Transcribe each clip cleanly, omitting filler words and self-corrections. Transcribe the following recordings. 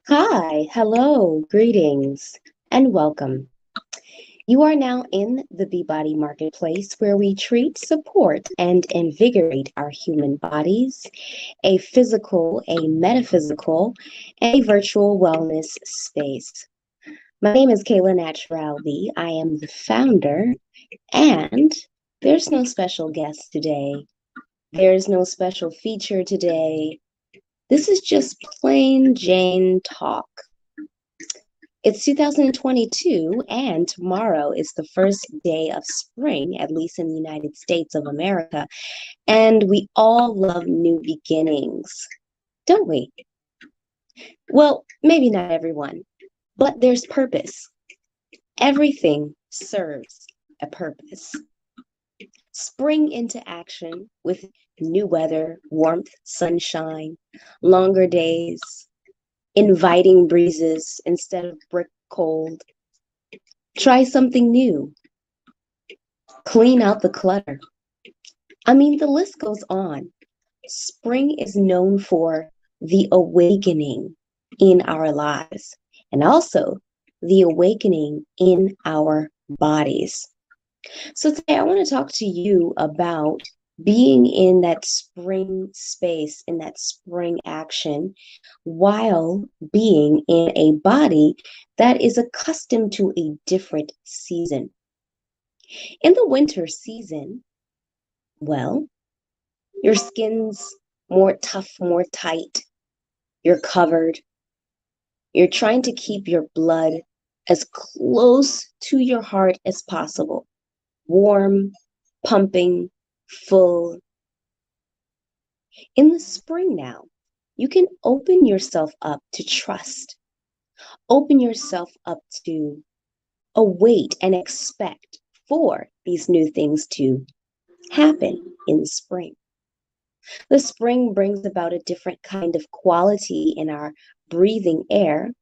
Hi, hello, greetings, and welcome. You are now in the Body Marketplace where we treat, support, and invigorate our human bodies, a physical, a metaphysical, and a virtual wellness space. My name is Kayla Naturalby. I am the founder, and there's no special guest today. There's no special feature today. This is just plain Jane talk. It's 2022, and tomorrow is the first day of spring, at least in the United States of America. And we all love new beginnings, don't we? Well, maybe not everyone, but there's purpose. Everything serves a purpose. Spring into action with new weather, warmth, sunshine, longer days, inviting breezes instead of brick cold. Try something new. Clean out the clutter. I mean, the list goes on. Spring is known for the awakening in our lives and also the awakening in our bodies. So today I want to talk to you about being in that spring space, in that spring action, while being in a body that is accustomed to a different season. In the winter season, well, your skin's more tough, more tight. You're covered. You're trying to keep your blood as close to your heart as possible. Warm, pumping, full. In the spring now, you can open yourself up to trust. Open yourself up to await and expect for these new things to happen in the spring. The spring brings about a different kind of quality in our breathing air,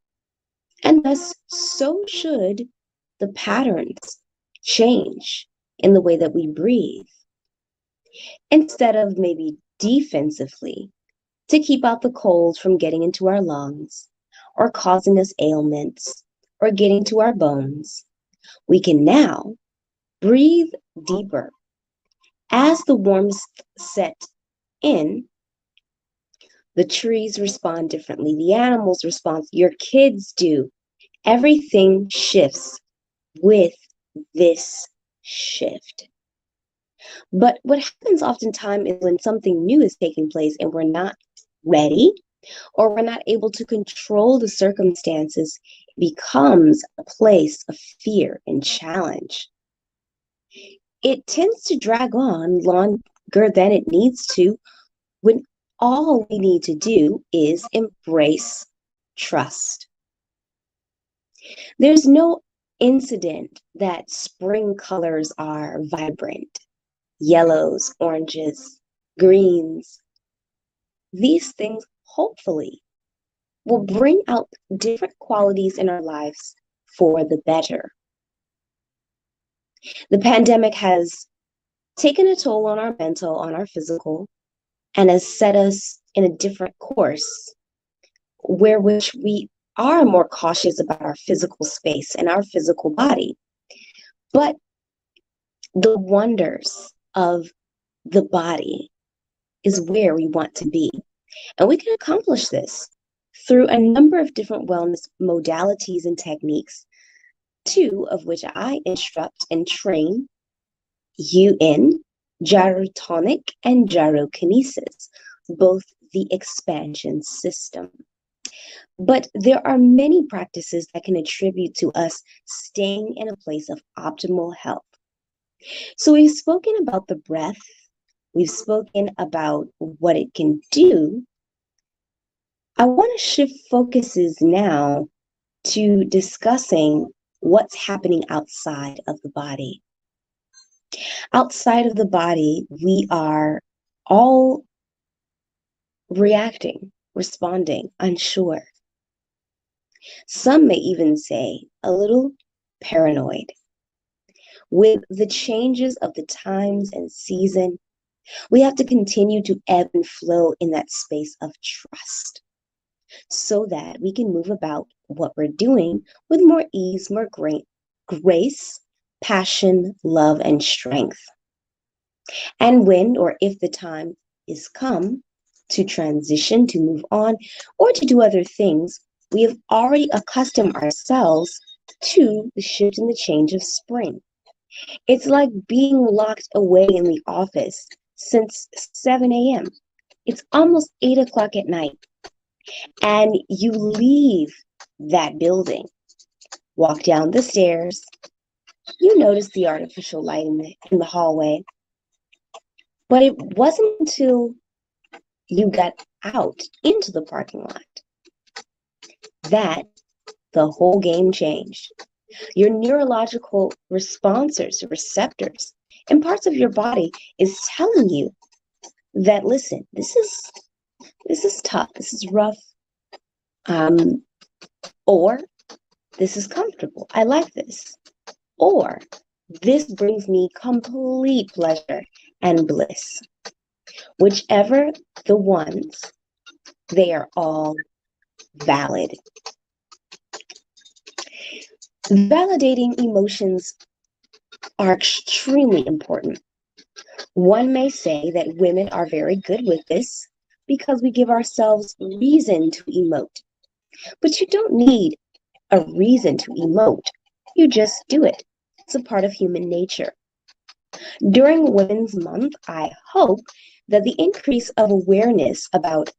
and thus so should the patterns change in the way that we breathe. Instead of maybe defensively to keep out the cold from getting into our lungs or causing us ailments or getting to our bones, we can now breathe deeper. As the warmth set in, the trees respond differently. The animals respond. Your kids do. Everything shifts with this shift. But what happens oftentimes is when something new is taking place and we're not ready or we're not able to control the circumstances, it becomes a place of fear and challenge. It tends to drag on longer than it needs to when all we need to do is embrace trust. There's no incident that spring colors are vibrant, yellows, oranges, greens. These things hopefully will bring out different qualities in our lives for the better. The pandemic has taken a toll on our mental, on our physical, and has set us in a different course where which we are more cautious about our physical space and our physical body. But the wonders of the body is where we want to be. And we can accomplish this through a number of different wellness modalities and techniques, two of which I instruct and train you in: gyrotonic and gyrokinesis, both the expansion system. But there are many practices that can attribute to us staying in a place of optimal health. So we've spoken about the breath, we've spoken about what it can do. I want to shift focuses now to discussing what's happening outside of the body. Outside of the body, we are all reacting, responding, unsure. Some may even say a little paranoid. With the changes of the times and season, we have to continue to ebb and flow in that space of trust. so that we can move about what we're doing with more ease, more grace, passion, love, and strength. And when or if the time is come to transition, to move on, or to do other things, we have already accustomed ourselves to the shift and the change of spring. It's like being locked away in the office since 7 a.m. It's almost 8 o'clock at night, and you leave that building, walk down the stairs, you notice the artificial light in the hallway, but it wasn't until you got out into the parking lot that the whole game changed. Your neurological responses, receptors, and parts of your body is telling you that, listen, this is tough, this is rough, or this is comfortable, I like this, or this brings me complete pleasure and bliss. Whichever the ones, they are all valid. Validating emotions are extremely important. One may say that women are very good with this because we give ourselves reason to emote. But you don't need a reason to emote. You just do it. It's a part of human nature. During Women's Month, I hope that the increase of awareness about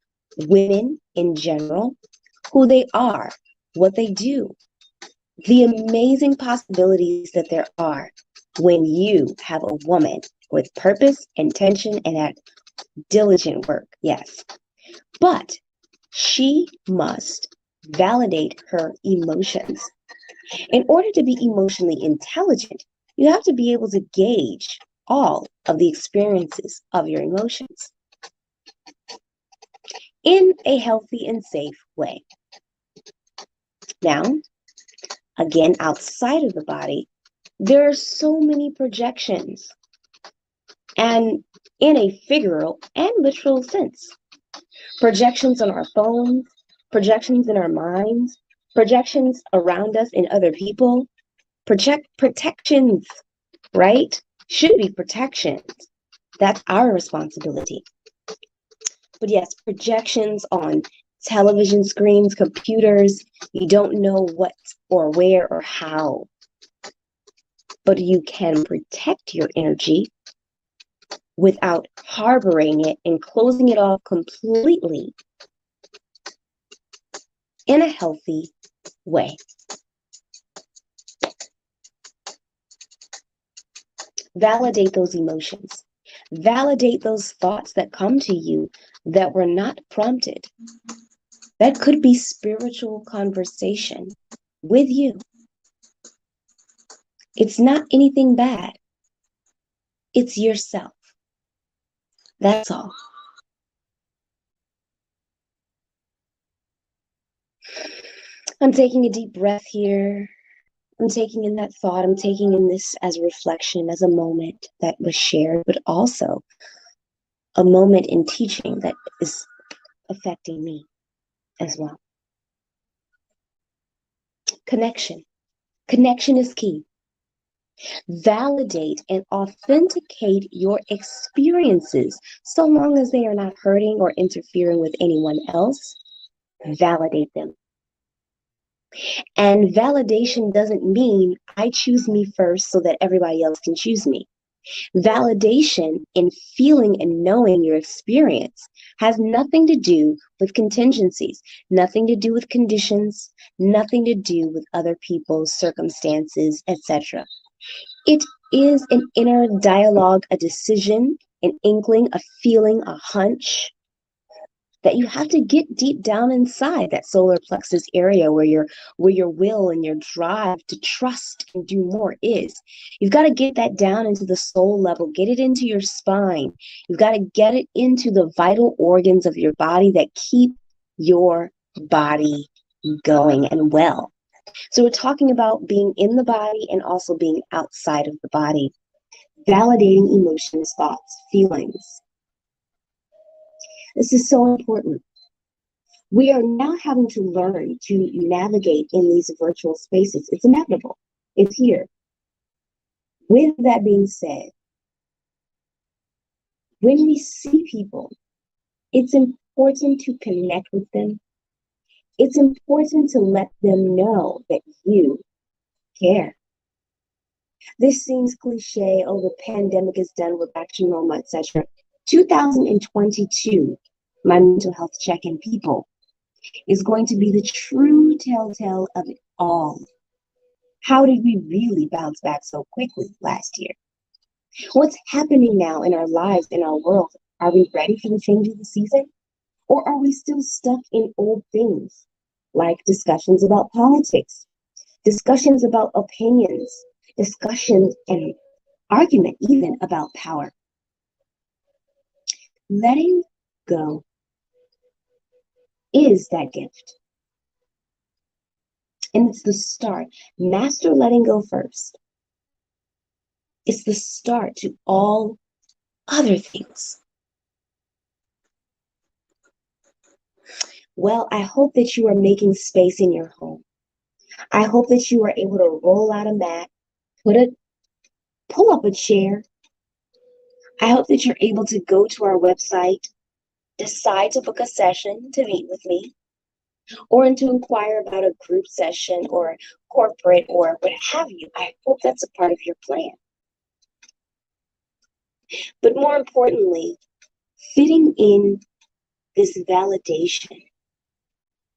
women in general, who they are, what they do, the amazing possibilities that there are when you have a woman with purpose, intention, and at diligent work, yes. But she must validate her emotions. In order to be emotionally intelligent, you have to be able to gauge all of the experiences of your emotions in a healthy and safe way. Now, again, outside of the body, there are so many projections, and in a figural and literal sense. Projections on our phones, projections in our minds, projections around us in other people, protections, right? Should be protections. That's our responsibility. But yes, projections on television screens, computers, you don't know what or where or how. But you can protect your energy without harboring it and closing it off completely in a healthy way. Validate those emotions. Validate those thoughts that come to you that were not prompted. That could be spiritual conversation with you. It's not anything bad. It's yourself. That's all. I'm taking a deep breath here. I'm taking in that thought. I'm taking in this as reflection, as a moment that was shared, but also a moment in teaching that is affecting me as well. Connection. Connection is key. Validate and authenticate your experiences so long as they are not hurting or interfering with anyone else. Validate them. And validation doesn't mean I choose me first so that everybody else can choose me. Validation in feeling and knowing your experience has nothing to do with contingencies, nothing to do with conditions, nothing to do with other people's circumstances, etc. It is an inner dialogue, a decision, an inkling, a feeling, a hunch that you have to get deep down inside that solar plexus area where your will and your drive to trust and do more is. You've got to get that down into the soul level, get it into your spine. You've got to get it into the vital organs of your body that keep your body going and well. So we're talking about being in the body and also being outside of the body. Validating emotions, thoughts, feelings. This is so important. We are now having to learn to navigate in these virtual spaces. It's inevitable. It's here. With that being said, when we see people, it's important to connect with them. It's important to let them know that you care. This seems cliche, oh, the pandemic is done, we're back to normal, etc. 2022, my mental health check-in people, is going to be the true telltale of it all. How did we really bounce back so quickly last year? What's happening now in our lives, in our world? Are we ready for the change of the season? Or are we still stuck in old things, like discussions about politics, discussions about opinions, discussions and argument even about power? Letting go is that gift. And it's the start. Master letting go first. It's the start to all other things. Well, I hope that you are making space in your home. I hope that you are able to roll out a mat, pull up a chair. I hope that you're able to go to our website, decide to book a session to meet with me, or to inquire about a group session or corporate or what have you. I hope that's a part of your plan. But more importantly, fitting in this validation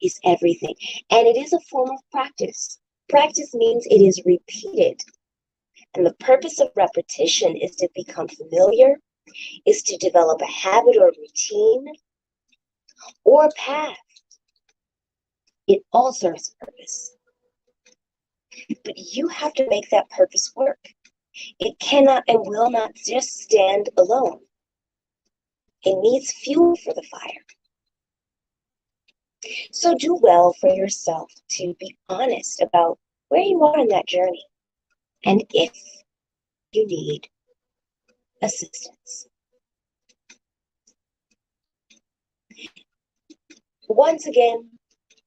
is everything. And it is a form of practice. Practice means it is repeated. And the purpose of repetition is to become familiar, is to develop a habit or routine or a path. It all serves a purpose. But you have to make that purpose work. It cannot and will not just stand alone. It needs fuel for the fire. So do well for yourself to be honest about where you are in that journey and if you need assistance. Once again,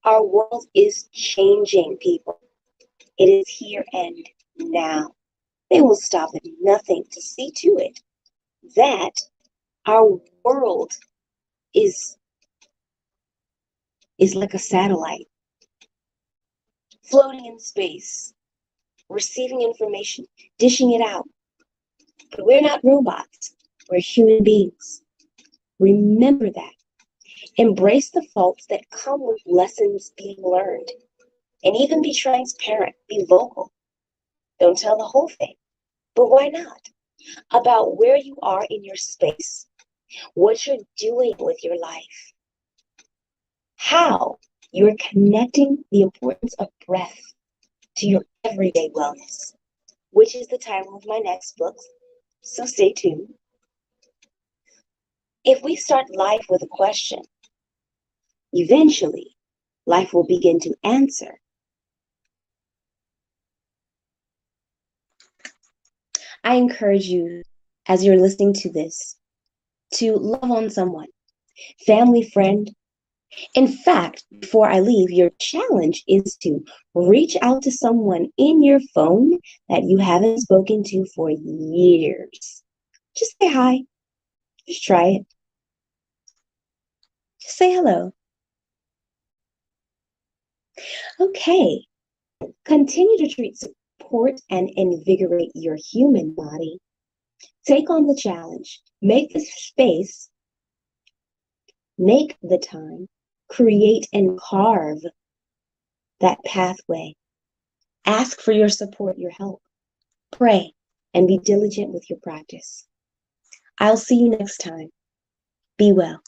our world is changing, people. It is here and now. They will stop at nothing to see to it that our world is like a satellite floating in space, receiving information, dishing it out. But we're not robots. We're human beings. Remember that. Embrace the faults that come with lessons being learned. And even be transparent, be vocal. Don't tell the whole thing, but why not? About where you are in your space, what you're doing with your life, how you're connecting the importance of breath to your everyday wellness, which is the title of my next book, so stay tuned. If we start life with a question, eventually life will begin to answer. I encourage you, as you're listening to this, to love on someone, family, friend. In fact, before I leave, your challenge is to reach out to someone in your phone that you haven't spoken to for years. Just say hi. Just try it. Just say hello. Okay. Continue to treat, support, and invigorate your human body. Take on the challenge. Make the space. Make the time. Create and carve that pathway. Ask for your support, your help. Pray and be diligent with your practice. I'll see you next time. Be well.